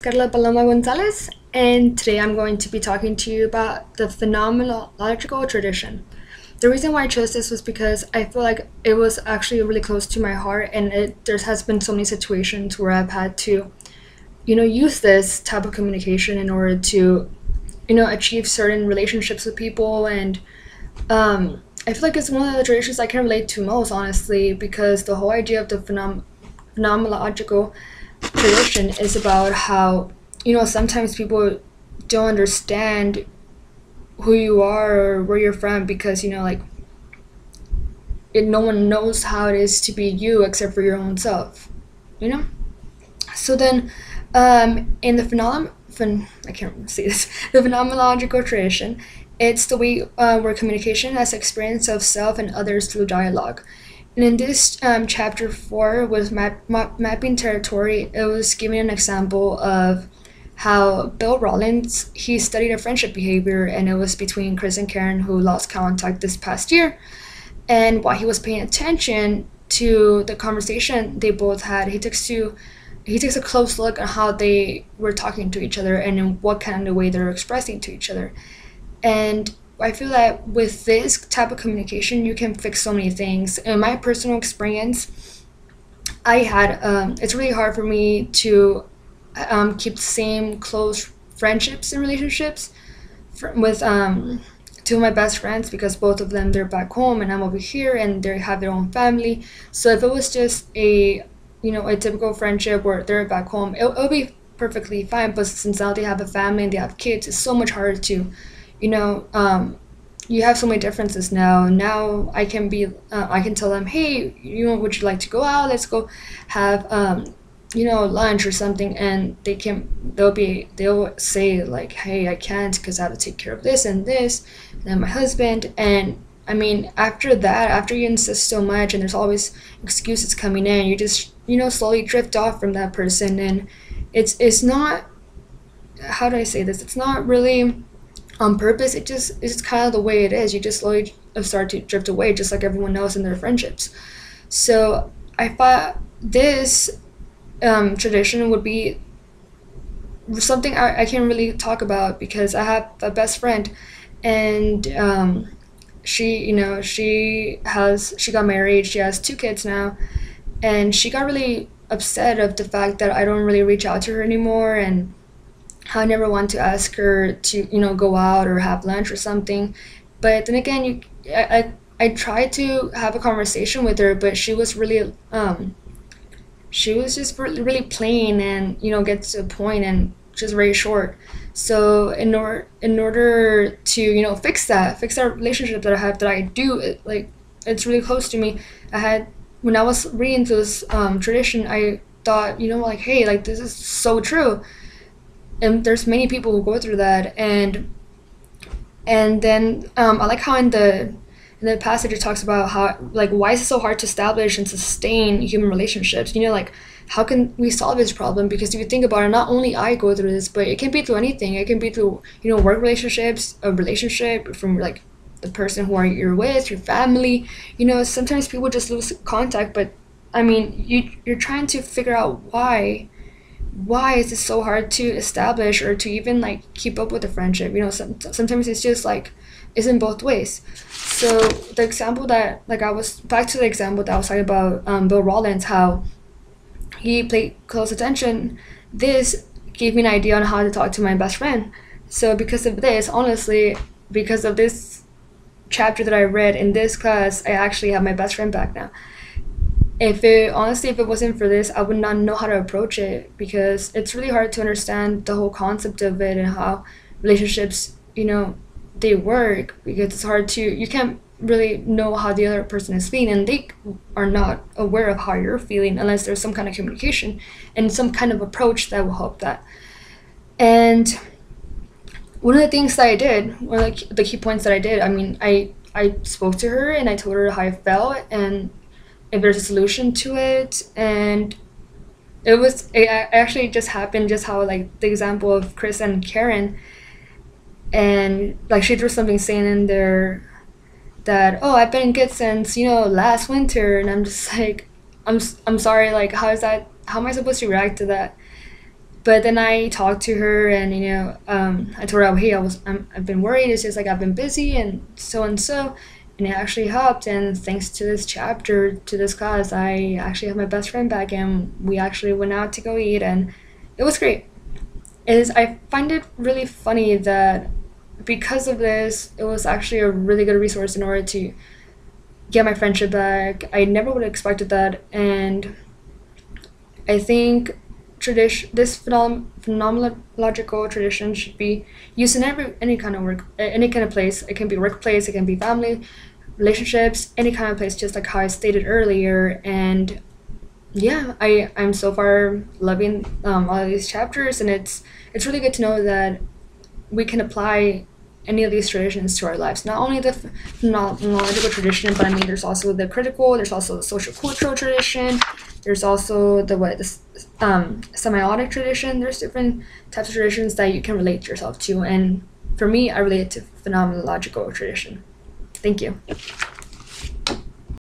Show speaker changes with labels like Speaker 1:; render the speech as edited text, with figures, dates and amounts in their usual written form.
Speaker 1: Carla Paloma Gonzalez, and today I'm going to be talking to you about the phenomenological tradition. The reason why I chose this was because I feel like it was actually really close to my heart, and there has been so many situations where I've had to, use this type of communication in order to, achieve certain relationships with people, and I feel like it's one of the traditions I can relate to most, honestly, because the whole idea of the phenomenological tradition is about how sometimes people don't understand who you are or where you're from because no one knows how it is to be you except for your own self you know so then in the I can't say this the phenomenological tradition, it's the way where communication has experience of self and others through dialogue. And in this chapter 4 was mapping territory. It was giving an example of how Bill Rollins, he studied a friendship behavior, and it was between Chris and Karen, who lost contact this past year. And while he was paying attention to the conversation they both had, he takes a close look at how they were talking to each other and in what kind of way they're expressing to each other. And I feel that with this type of communication, you can fix so many things. In my personal experience, it's really hard for me to keep the same close friendships and relationships with two of my best friends, because both of them, they're back home and I'm over here, and they have their own family. So if it was just a typical friendship where they're back home, it'll be perfectly fine. But since now they have a family and they have kids, it's so much harder to you have so many differences now. Now I can tell them, hey, would you like to go out? Let's go have lunch or something, and they'll say like, hey, I can't because I have to take care of this and this, and my husband. And I mean, after that, after you insist so much and there's always excuses coming in, you just slowly drift off from that person. And it's not, how do I say this, it's not really on purpose. It's just kind of the way it is. You just slowly start to drift away, just like everyone else in their friendships. So I thought this tradition would be something I can really talk about, because I have a best friend, and she got married. She has 2 kids now, and she got really upset of the fact that I don't really reach out to her anymore, and I never want to ask her to go out or have lunch or something. But then again, I tried to have a conversation with her, but she was just really plain, and get to the point, and just very short. So in order to fix that relationship that I have, that I do it's really close to me. When I was reading through this tradition, I thought, hey, like, this is so true. And there's many people who go through that. And then I like how in the passage it talks about how, like, why is it so hard to establish and sustain human relationships? Like, how can we solve this problem? Because if you think about it, not only I go through this, but it can be through anything. It can be through work relationships, a relationship from like the person you're with, your family. Sometimes people just lose contact. But I mean, you're trying to figure out why is it so hard to establish or to even like keep up with the friendship. Sometimes it's just like, it's in both ways. So the example that, like, I was back to the example that I was talking about, Bill Rollins, how he paid close attention. This gave me an idea on how to talk to my best friend. So because of this, honestly, because of this chapter that I read in this class, I actually have my best friend back now. If it wasn't for this, I would not know how to approach it, because it's really hard to understand the whole concept of it and how relationships, they work, because it's hard to, you can't really know how the other person is feeling, and they are not aware of how you're feeling unless there's some kind of communication and some kind of approach that will help that. And one of the things that I did, or like the key points that I did, I mean, I spoke to her and I told her how I felt and if there's a solution to it. And it actually just happened, just how, like, the example of Chris and Karen, and like she threw something saying in there that, oh, I've been good since last winter. And I'm just like, I'm sorry, like, how am I supposed to react to that? But then I talked to her, and I told her, hey, I've been worried. It's just like I've been busy and so, and it actually helped. And thanks to this chapter, to this class, I actually have my best friend back, and we actually went out to go eat, and it was great. I find it really funny that because of this, it was actually a really good resource in order to get my friendship back. I never would have expected that, and I think this phenomenological tradition should be used in any kind of work, any kind of place. It can be workplace, it can be family, relationships, any kind of place. Just like how I stated earlier, and yeah, I'm so far loving all of these chapters, and it's really good to know that we can apply any of these traditions to our lives. Not only the phenomenological tradition, but I mean, there's also the critical, there's also the social cultural tradition, there's also the semiotic tradition. There's different types of traditions that you can relate yourself to, and for me, I relate to phenomenological tradition. Thank you.